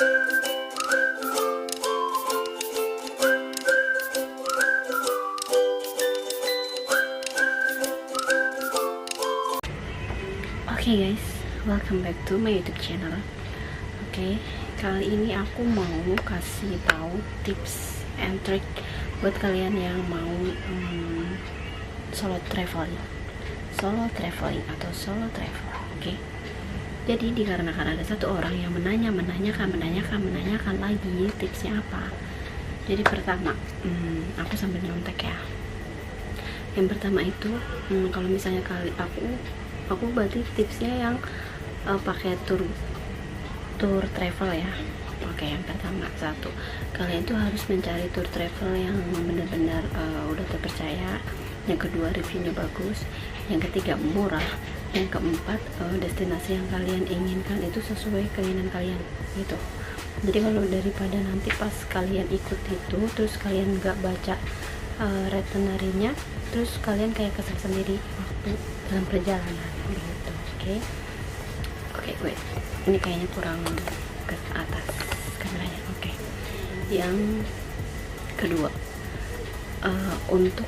Oke guys, welcome back to my YouTube channel. Oke, kali ini aku mau kasih tahu tips and trick buat kalian yang mau solo traveling atau solo travel. Oke, jadi dikarenakan ada satu orang yang menanyakan lagi tipsnya apa. Jadi pertama, aku sambil nyontek ya. Yang pertama itu, kalau misalnya aku berarti tipsnya yang pakai tour travel ya. Oke, yang pertama, satu, kalian tuh harus mencari tour travel yang benar-benar udah terpercaya. Yang kedua, reviewnya bagus. Yang ketiga, murah. Yang keempat, destinasi yang kalian inginkan itu sesuai keinginan kalian gitu. Jadi kalau daripada nanti pas kalian ikut itu terus kalian nggak baca itinerary-nya, terus kalian kayak kesel sendiri waktu dalam perjalanan gitu. Oke, wait, ini kayaknya kurang ke atas kameranya. Oke. Yang kedua, untuk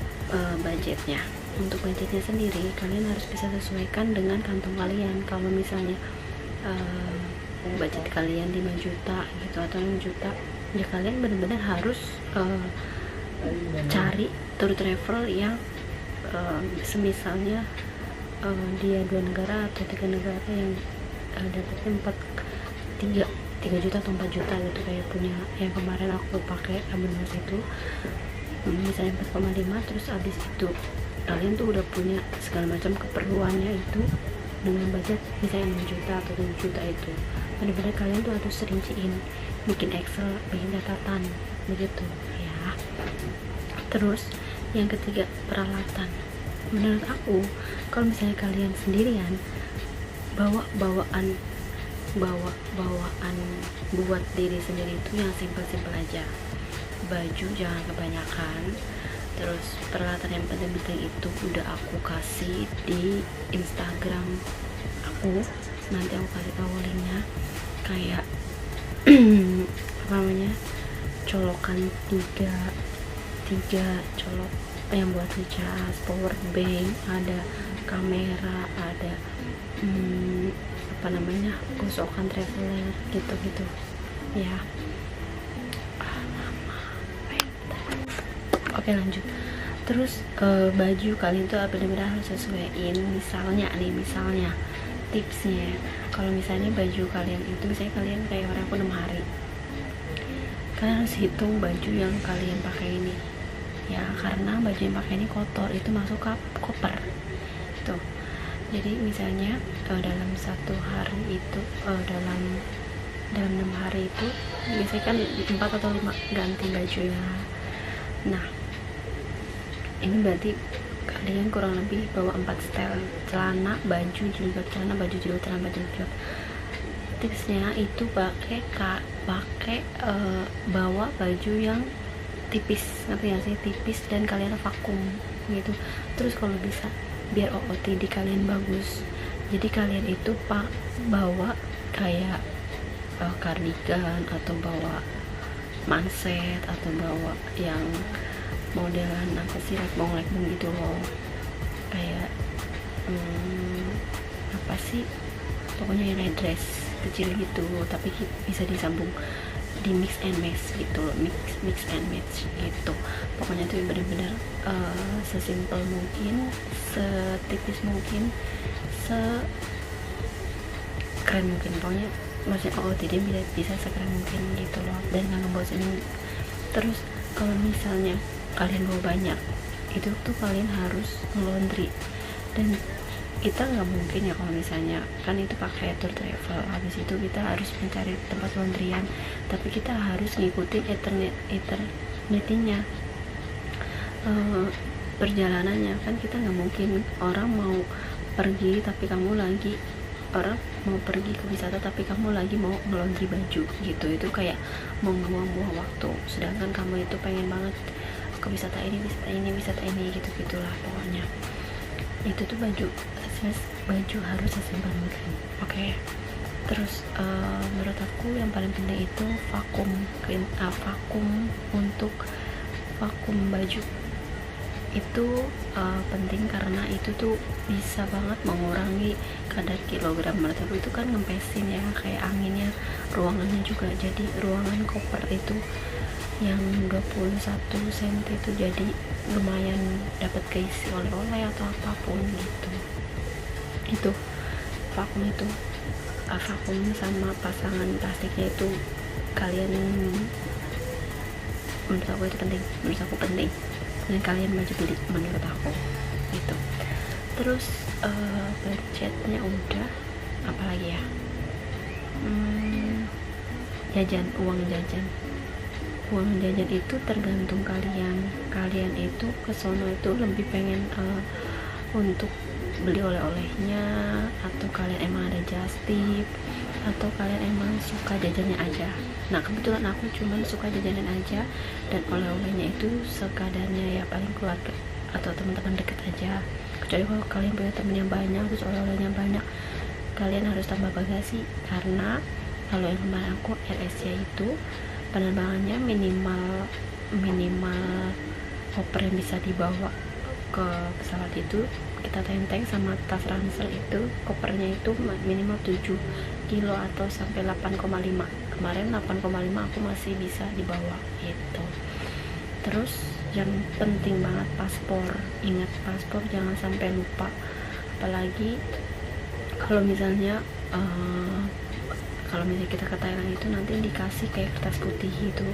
budgetnya sendiri kalian harus bisa sesuaikan dengan kantong kalian. Kalau misalnya budget kalian 5 juta gitu atau 6 juta, ya kalian benar-benar harus cari tour travel yang semisalnya dia 2 negara atau 3 negara yang dapatnya 3 juta atau 4 juta gitu, kayak punya yang kemarin aku pakai Abenos itu, misalnya 4,5, terus abis itu kalian tuh udah punya segala macam keperluannya itu dengan budget misalnya 6 juta atau 7 juta, itu benar-benar kalian tuh harus rinciin, bikin Excel, bikin catatan begitu ya. Terus yang ketiga, peralatan. Menurut aku, kalau misalnya kalian sendirian, bawaan buat diri sendiri itu yang simpel-simpel aja. Baju jangan kebanyakan. Terus peralatan yang penting-penting itu udah aku kasih di Instagram aku, nanti aku kasih tahu linknya. Kayak apa namanya, colokan tiga colok yang buat ngecas, power bank, ada kamera, ada apa namanya, gosokan traveler gitu ya. Oke, lanjut. Terus baju kalian tuh benar-benar harus sesuaiin. Misalnya tipsnya, kalau misalnya baju kalian itu, misalnya kalian kayak orang aku 6 hari, kalian harus hitung baju yang kalian pakai ini ya, karena baju yang pakai ini kotor, itu masuk ke koper tuh. Jadi misalnya dalam 1 hari itu, dalam 6 hari itu biasanya kan 4 atau 5 ganti bajunya. Nah, ini berarti kalian kurang lebih bawa 4 setel celana, baju, jilbab, celana, baju, jilbab, celana, baju, jilbab. Tipsnya itu bawa baju yang tipis, ngerti gak sih, tipis, dan kalian vakum gitu. Terus kalau bisa biar OOTD kalian bagus, jadi kalian itu bawa kayak kardigan, atau bawa manset, atau bawa yang modelan apa sih, lekbong gitu loh, kayak apa sih, pokoknya yang kayak dress kecil gitu, tapi bisa disambung di mix and match gitu loh, mix and match gitu. Pokoknya tuh bener-bener sesimpel mungkin, setipis mungkin, sekeren mungkin, pokoknya maksudnya tidak bisa sekeren mungkin gitu loh, dan nggak ngebosenin. Terus kalau misalnya kalian bawa banyak, itu tuh kalian harus nge-laundry, dan kita nggak mungkin ya kalau misalnya kan itu pakai tour travel, habis itu kita harus mencari tempat laundryan, tapi kita harus ngikutin eternity-nya, perjalanannya. Kan kita nggak mungkin orang mau pergi ke wisata tapi kamu lagi mau nge-laundry baju gitu. Itu kayak mau buang waktu, sedangkan kamu itu pengen banget ke wisata ini gitu gitulah pokoknya. Itu tuh baju harus sesimpel mungkin. Oke. Terus menurut aku yang paling penting itu vakum untuk vakum baju itu penting karena itu tuh bisa banget mengurangi kadar kilogram. Menurut aku itu kan ngempesin ya, kayak anginnya, ruangannya juga. Jadi ruangan koper itu yang 21 cm itu jadi lumayan dapat keisi oleh-oleh atau apapun gitu. Itu vakum itu vakum sama pasangan plastiknya itu kalian, menurut aku itu penting, dan kalian wajib beli menurut aku gitu. Terus budgetnya udah, apalagi ya, uang jajan itu tergantung kalian itu kesono itu lebih pengen untuk beli oleh-olehnya, atau kalian emang ada just tip, atau kalian emang suka jajannya aja. Nah kebetulan aku cuman suka jajanan aja, dan oleh-olehnya itu sekadarnya ya, paling keluarga atau teman-teman deket aja. Kecuali kalau kalian punya temen yang banyak terus oleh-olehnya banyak, kalian harus tambah bagasi. Karena kalau yang kemarin aku AirAsia itu penerbangannya minimal koper yang bisa dibawa ke pesawat itu kita tenteng sama tas ransel itu, kopernya itu minimal 7 kilo atau sampai 8,5. Kemarin 8,5 aku masih bisa dibawa gitu. Terus yang penting banget paspor, ingat paspor jangan sampai lupa. Apalagi kalau misalnya kita ke Thailand itu nanti dikasih kayak kertas putih gitu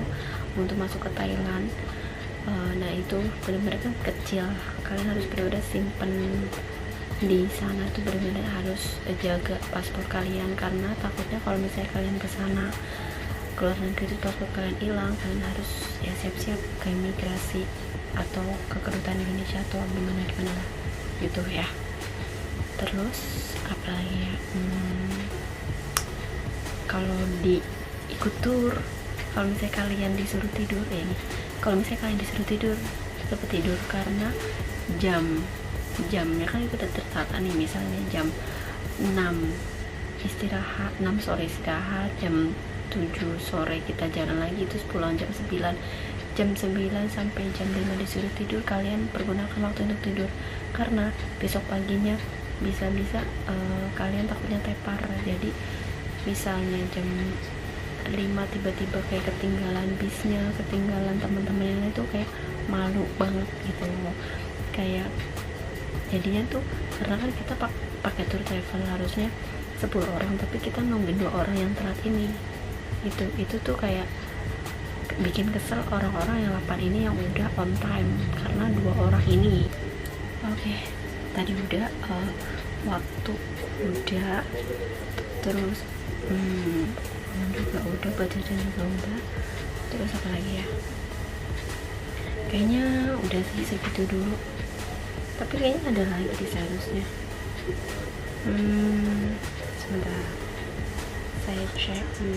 untuk masuk ke Thailand. Nah itu benar-benar kan kecil, kalian harus benar-benar simpen di sana tuh, benar-benar harus jaga paspor kalian, karena takutnya kalau misalnya kalian ke sana keluar negeri itu paspor kalian hilang, kalian harus ya siap-siap ke imigrasi atau ke kedutaan Indonesia atau gimana lah gitu ya. Terus apalagi ya, kalau di ikut tour, kalau misalnya kalian disuruh tidur cepet tidur, karena jamnya kan itu udah tertata nih, misalnya jam 6 istirahat, 6 sore istirahat, jam 7 sore kita jalan lagi, terus pulang jam 9 sampai jam 5 disuruh tidur. Kalian pergunakan waktu untuk tidur, karena besok paginya bisa-bisa kalian takutnya tepar. Jadi misalnya jam 5 tiba-tiba kayak ketinggalan bisnya, ketinggalan teman-teman yang lain tuh kayak malu banget gitu loh. Kayak jadinya tuh, karena kan kita pakai tour travel harusnya 10 orang, tapi kita nungguin 2 orang yang telat ini. Itu tuh kayak bikin kesel orang-orang yang 8 ini yang udah on time karena 2 orang ini. Oke, tadi udah waktu udah, terus juga udah, budgetnya juga udah. Terus apa lagi ya, kayaknya udah sih segitu dulu, tapi kayaknya ada lagi di seharusnya. Sebentar saya cek dulu.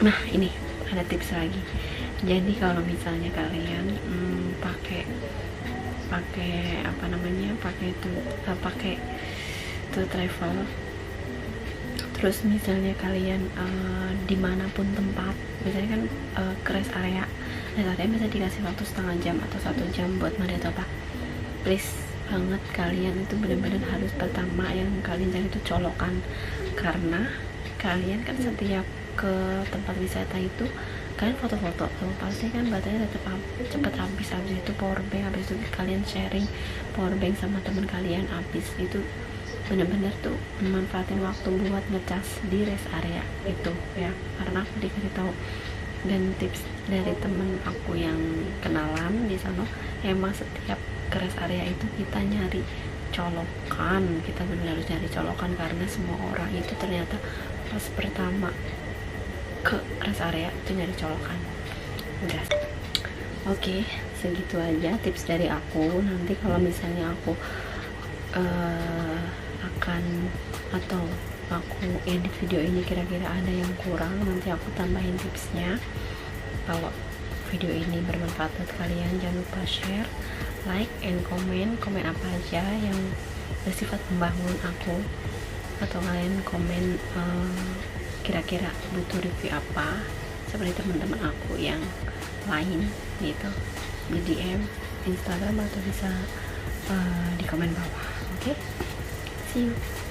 Nah ini ada tips lagi. Jadi kalau misalnya kalian pakai tour travel, terus misalnya kalian dimanapun tempat, misalnya kan ke rest area bisa dikasih waktu setengah jam atau 1 jam buat mandi atau apa, please banget kalian itu benar-benar harus, pertama yang kalian cari itu colokan. Karena kalian kan setiap ke tempat wisata itu kalian foto-foto tuh pasti kan baterainya cepet habis itu power bank, habis itu kalian sharing power bank sama teman kalian, habis itu bener-bener tuh manfaatin waktu buat ngecas di rest area itu ya. Karena aku dikasih tahu dan tips dari temen aku yang kenalan di sana, emang setiap ke rest area itu kita nyari colokan, kita benar harus nyari colokan, karena semua orang itu ternyata pas pertama ke rest area itu nyari colokan. Udah, oke, segitu aja tips dari aku. Nanti kalau misalnya aku akan atau aku edit video ini kira-kira ada yang kurang, nanti aku tambahin tipsnya. kalau video ini bermanfaat buat kalian, jangan lupa share, like, and komen apa aja yang bersifat membangun aku, atau kalian komen kira-kira butuh review apa seperti teman-teman aku yang lain gitu, di DM Instagram atau bisa di komen bawah. Oke, see you.